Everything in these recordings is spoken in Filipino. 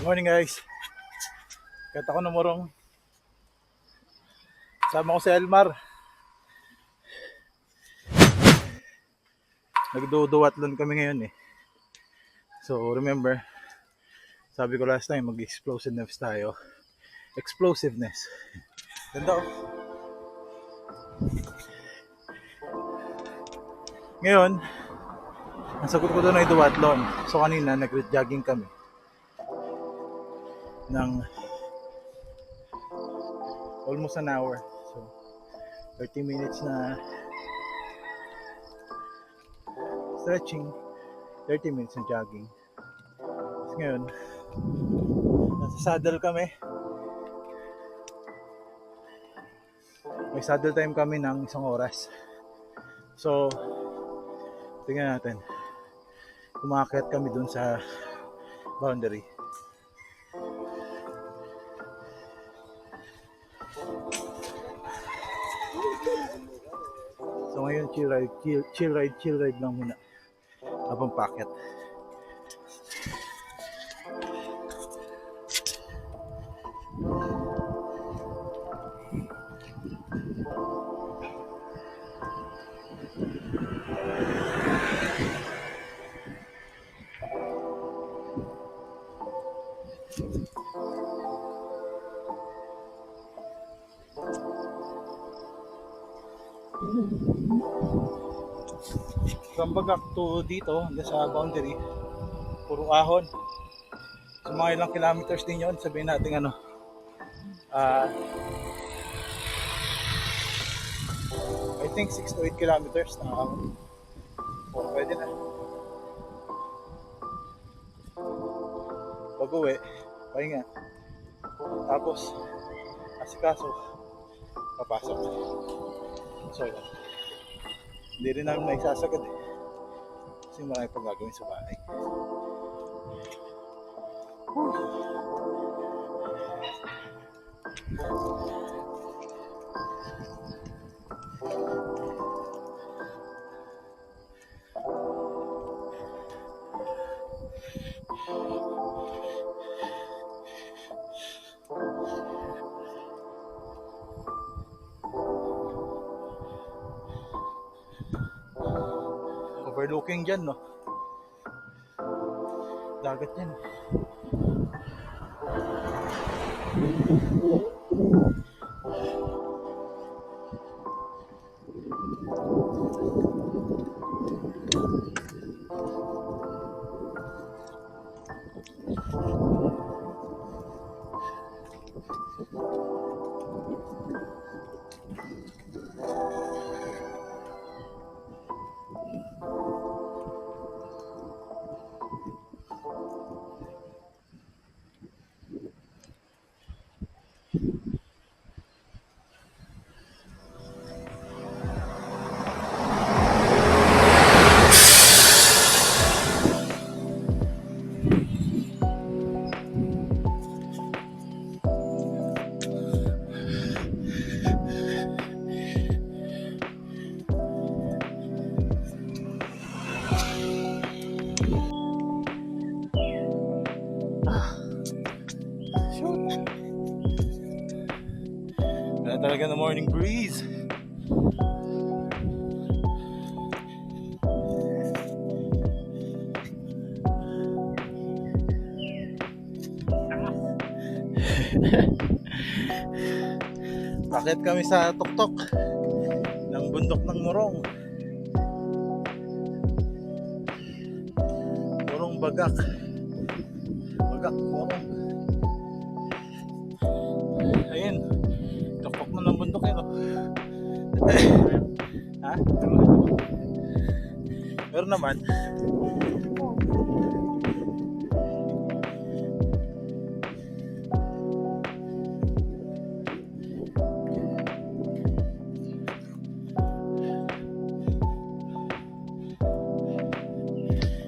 Morning guys. Kata ko na morong. Sama ko si Elmar. Nagduduwatlon kami ngayon eh. So remember, sabi ko last time mag-explosiveness tayo. Explosiveness. Ganda oh. Ngayon, ang sagot ko doon ay duwatlon. So kanina nag-jogging kami ng almost an hour. So 30 minutes na stretching, 30 minutes na jogging. Tapos ngayon, nasa saddle kami. May saddle time kami ng 1 oras. So, tingnan natin. Umakyat kami dun sa boundary. So ngayon chill ride lang muna habang paakyat. From Bagak to dito, sa boundary, puro ahon. So mga ilang kilometers din yun, sabihin natin ano, I think 6 to 8 kilometers na ahon. So pwede na. Pag-uwi, pahinga. Tapos, asikaso, papasok. So yun. Hindi rin namin maisasagad eh. Kasi marami pang gagawin sa bahay. Overlooking dyan, no? Dagat yan. Talaga na morning breeze. Bakit kami sa tuktok ng bundok ng Morong. Morong Bagak. Bagak, Morong. Ayun. Tuktok na ng bundok yun, oh. Ha? Pero naman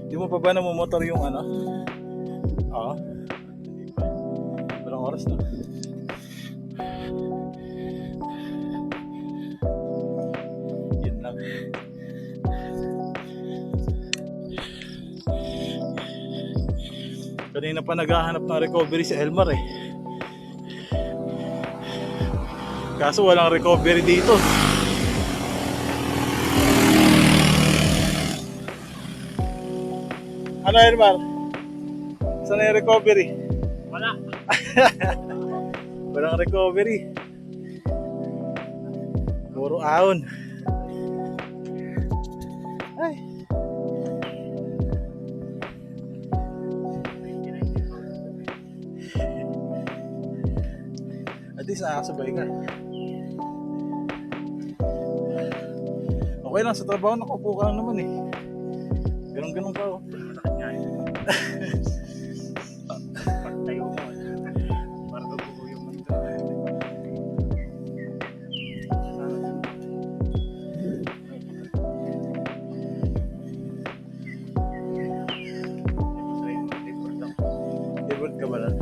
di mo pa ba namumotor yung ano? Oo. Walang oras na. Kanina pa naghahanap ng recovery si Elmar eh. Kaso walang recovery dito. Ano Elmar? Saan na yung recovery? Wala. Walang recovery. Puro ahon. Ay. At least nakakasabay ka. Okay lang sa trabaho, nakaupo ka lang naman eh. Ganun-ganun ka oh. Masakit nga eh. Pagtayo mo. Para bago yung mundo. Favorite ka ba lang?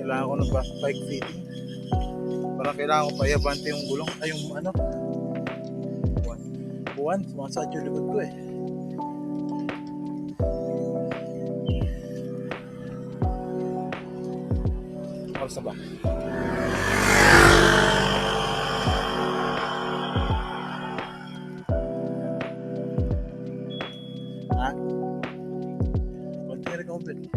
Kailangan ko ng bike fitting. Parang kailangan ko pa i-abante yung gulong. Ay yung ano? Buwan. Sumasakit yung likod ko eh. Oras na ba? Ha? Konti recovery.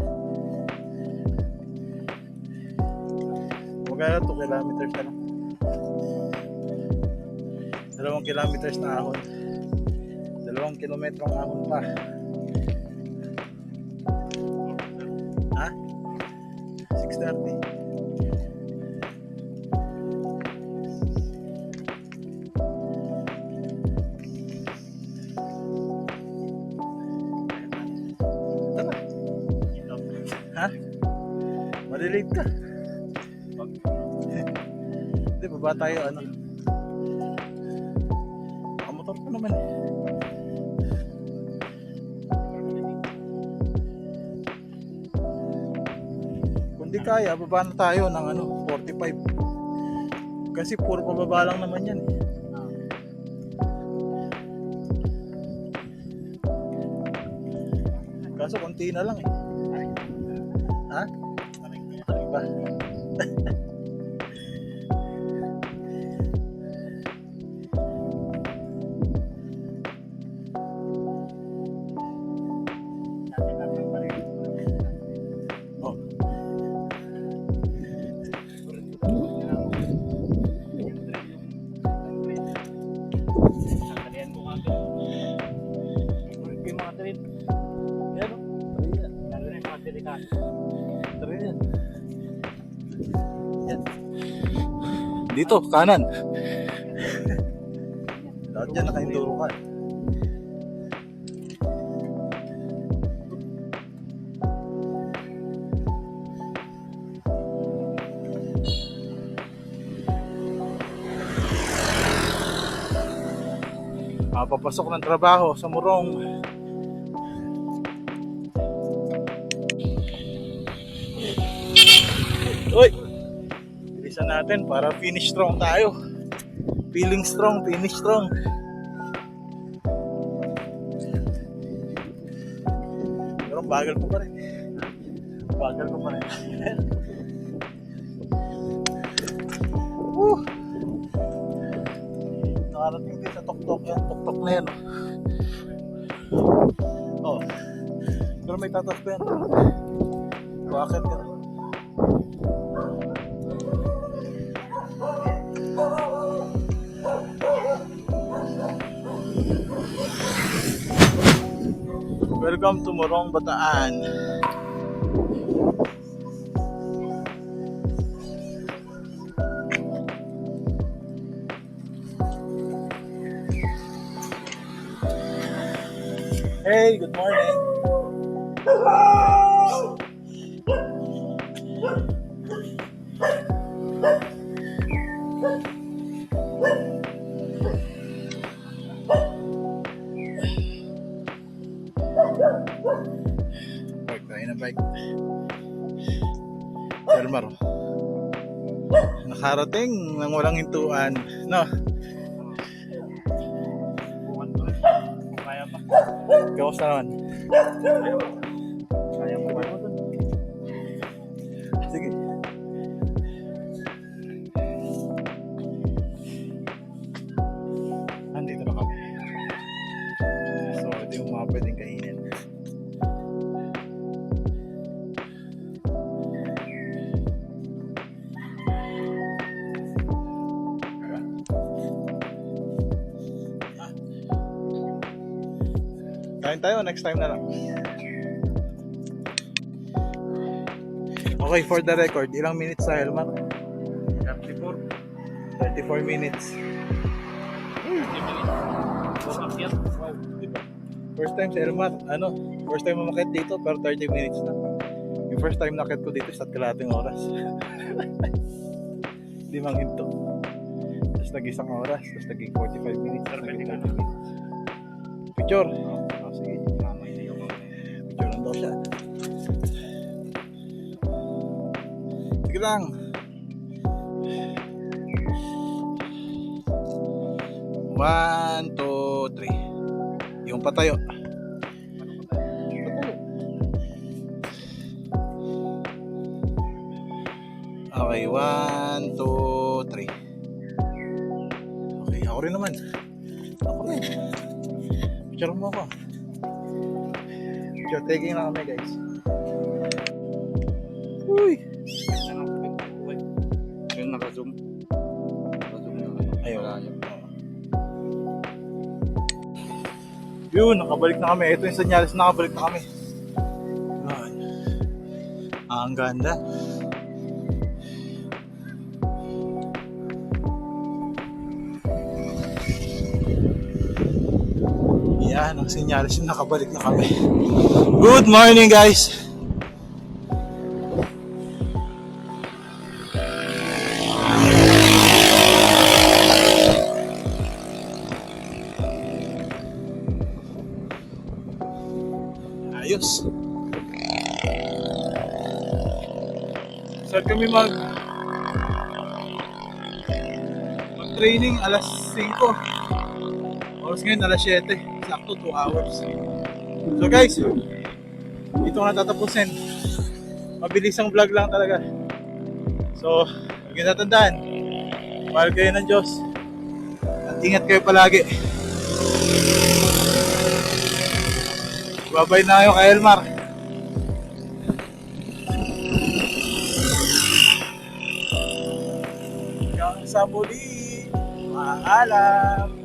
Magkano 2 kilometers na lang. 2 kilometers na ahon. 2 kilometrong ahon pa. Ha? 6:30. Tara. Ha? Malilate ka. Hindi, baba tayo ano. Nakamotor pa naman eh. Kung di kaya, baba na tayo ng ano, 45. Kasi puro pababa lang naman yan eh. Kaso konti na lang eh. Ha? Ba? Oh. Sandalian mo nga ito. Ito yung mga trail. Yan o. Lalo na yung mga delikado. Tara yan. Yan. Dito, kanan. Lahat dyan naka-enduro ka. Papasok ng trabaho sa Morong. Uy! Bilisan natin para finish strong tayo. Feeling strong, finish strong. Pero bagal ko pa rin. Bagal ko pa rin. Woo! Nakarating din sa tuktok yan. Tuktok na yan. Oh. Pero may tatas pa yan. Bakit ka? Welcome to Morong, Bataan. Hey, good morning. Park tayo ng bike. Si Elmar, Nakarating ng walang hintuan. No? Bukan to. Kung kaya pa. Kamusta naman? Kaya mo ba ito? Sige. Andito na kami. So, ito yung mga pwedeng kainin. Kain tayo, next time na lang. Okay, for the record, ilang minutes sa Elmar? 34. 34 minutes. Bumakyat. Wow. Diba? First time sa Elmar, first time umakit dito, pero 30 minutes na. Yung first time nakit ko dito, sa kalating oras. Limang hinto. Tapos nag-isang oras, tapos naging 45 minutes. Pero pwede naging ka 30 minutes. Picture. Sige, mamay na yung Picture lang daw siya. Sige lang. One, two, three. Yung patayo. Okay, one, two, three. Okay, ako rin naman. Ako rin. Picture mo ako. Picture taking na kami, guys. Uy! yung naka-zoom. Naka-zoom na. Ayun. Malayo. Yun, nakabalik na kami. Ito yung senyales na nakabalik na kami. Yan. Ang ganda. Yan, ang senyales na nakabalik na kami. Good morning, guys! Ayos. Start kami mag-training alas 5. Oras ngayon alas 7. Sakto 2 hours. So guys, dito ko natatapusin. Mabilis ang vlog lang talaga. So, huwag niyo natandaan. Mahal kayo ng Diyos. At ingat kayo palagi. Babay na kayo kay Elmar. Hanggang sa muli. Paalam.